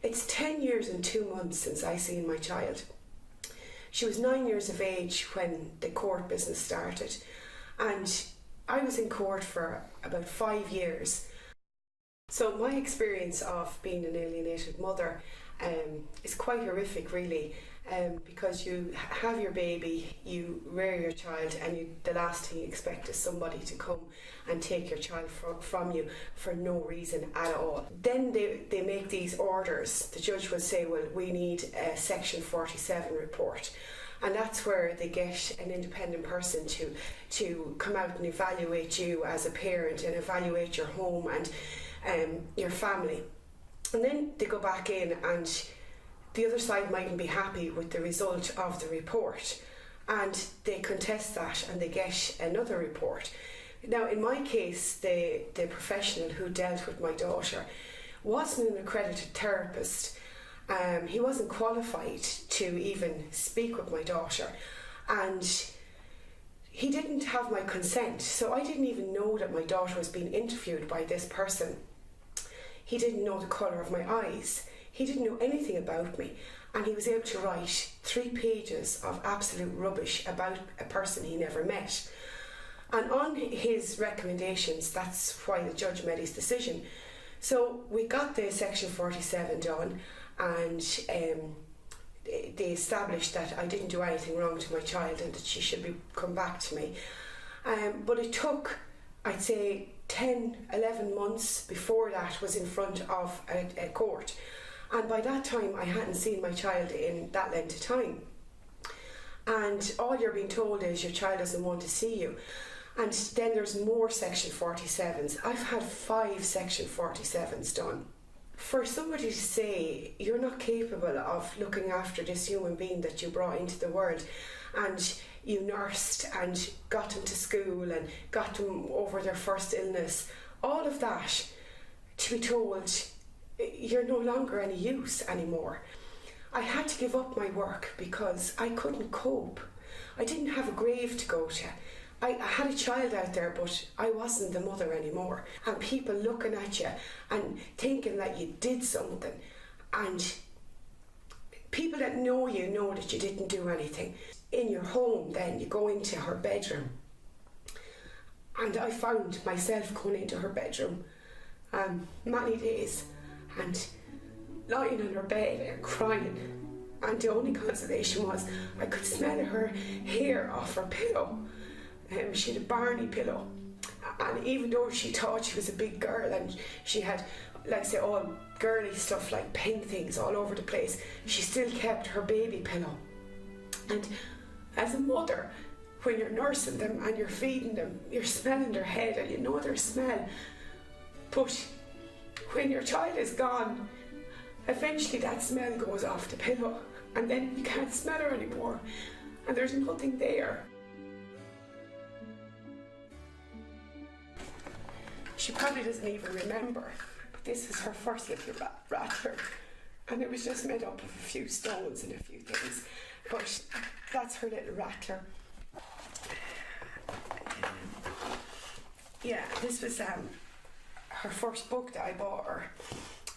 It's 10 years and 2 months since I seen my child. She was 9 years of age when the court business started, and I was in court for about 5 years. So my experience of being an alienated mother is quite horrific, really, because you have your baby, you rear your child, and the last thing you expect is somebody to come and take your child from you for no reason at all. Then they make these orders. The judge will say, well, we need a Section 47 report. And that's where they get an independent person to come out and evaluate you as a parent and evaluate your home and your family. And then they go back in, and the other side mightn't be happy with the result of the report, and they contest that and they get another report. Now, in my case, the professional who dealt with my daughter wasn't an accredited therapist. He wasn't qualified to even speak with my daughter, and he didn't have my consent, so I didn't even know that my daughter was being interviewed by this person. He didn't know the colour of my eyes. He didn't know anything about me, and he was able to write 3 pages of absolute rubbish about a person he never met. And on his recommendations, that's why the judge made his decision. So we got the Section 47 done, and they established that I didn't do anything wrong to my child and that she should come back to me. But it took, I'd say, 10, 11 months before that was in front of a court. And by that time, I hadn't seen my child in that length of time. And all you're being told is your child doesn't want to see you. And then there's more Section 47s. I've had 5 Section 47s done. For somebody to say you're not capable of looking after this human being that you brought into the world, and you nursed and got them to school and got them over their first illness, all of that, to be told you're no longer any use anymore. I had to give up my work because I couldn't cope. I didn't have a grave to go to. I had a child out there, but I wasn't the mother anymore. And people looking at you and thinking that you did something. And people that know you know that you didn't do anything. In your home, then, you go into her bedroom. And I found myself going into her bedroom many days and lying on her bed and crying. And the only consolation was I could smell her hair off her pillow. She had a Barney pillow, and even though she thought she was a big girl and she had, like say, all girly stuff like pink things all over the place, she still kept her baby pillow. And as a mother, when you're nursing them and you're feeding them, you're smelling their head and you know their smell. But when your child is gone, eventually that smell goes off the pillow, and then you can't smell her anymore, and there's nothing there. She probably doesn't even remember, but this was her first little rattler, and it was just made up of a few stones and a few things, but that's her little rattler. Yeah, this was her first book that I bought her,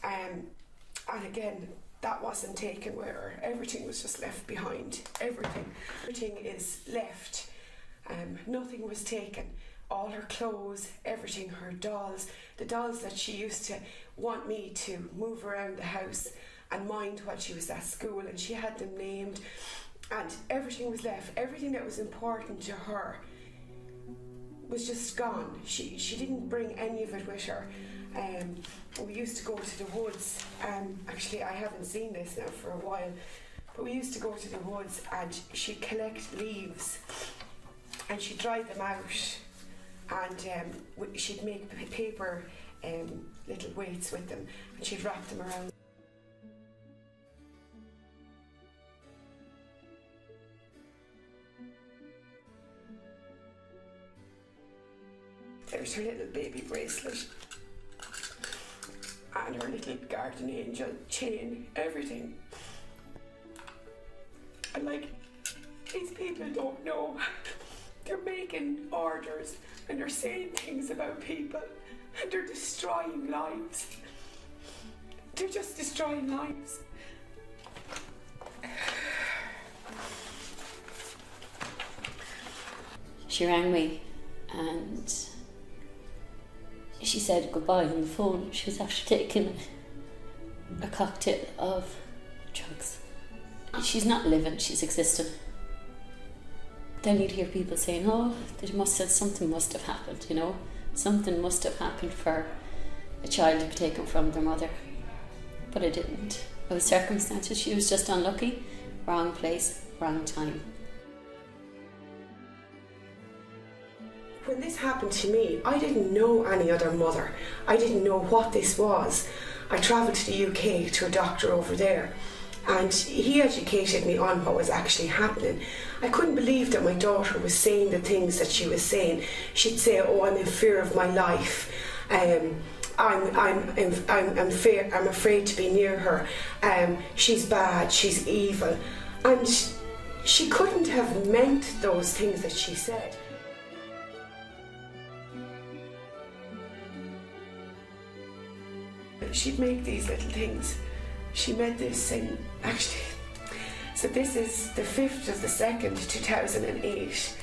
and again, that wasn't taken with her. Everything was just left behind. Everything is left. Nothing was taken. All her clothes, everything, her dolls, the dolls that she used to want me to move around the house and mind while she was at school, and she had them named, and everything was left. Everything that was important to her was just gone. She didn't bring any of it with her. We used to go to the woods. Actually, I haven't seen this now for a while, but we used to go to the woods and she'd collect leaves and she'd dry them out, and she'd make paper little weights with them, and she'd wrap them around. There's her little baby bracelet and her little guardian angel chain, everything. And like, these people don't know. They're making orders and they're saying things about people and they're destroying lives. They're just destroying lives. She rang me and she said goodbye on the phone. She was after taking a cocktail of drugs. She's not living, she's existing. Then you'd hear people saying, oh, something must have happened, you know. Something must have happened for a child to be taken from their mother. But it didn't. It was circumstances. She was just unlucky. Wrong place, wrong time. When this happened to me, I didn't know any other mother. I didn't know what this was. I travelled to the UK to a doctor over there, and he educated me on what was actually happening. I couldn't believe that my daughter was saying the things that she was saying. She'd say, oh, I'm in fear of my life. I'm afraid to be near her. She's bad, she's evil. And she couldn't have meant those things that she said. She'd make these little things. She made this thing, actually. So this is the 5th of the 2nd, 2008.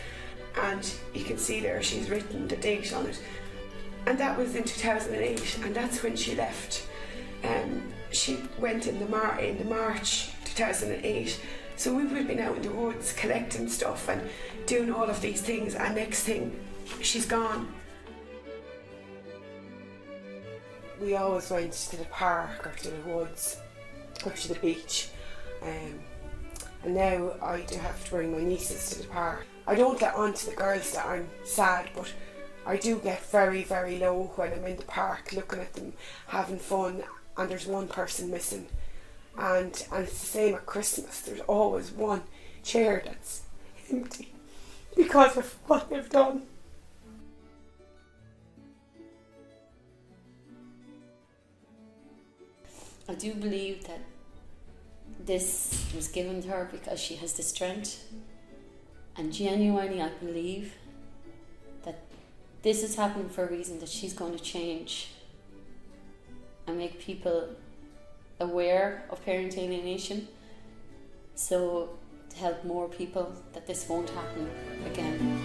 And you can see there she's written the date on it. And that was in 2008, and that's when she left. She went in the March 2008. So we would have been out in the woods collecting stuff and doing all of these things, and next thing, she's gone. We always went to the park or to the woods or to the beach, and now I do have to bring my nieces to the park. I don't get on to the girls that I'm sad, but I do get very, very low when I'm in the park looking at them having fun and there's one person missing. And it's the same at Christmas. There's always one chair that's empty because of what they've done. I do believe that this was given to her because she has the strength, and genuinely I believe that this is happening for a reason, that she's going to change and make people aware of parental alienation, so to help more people that this won't happen again.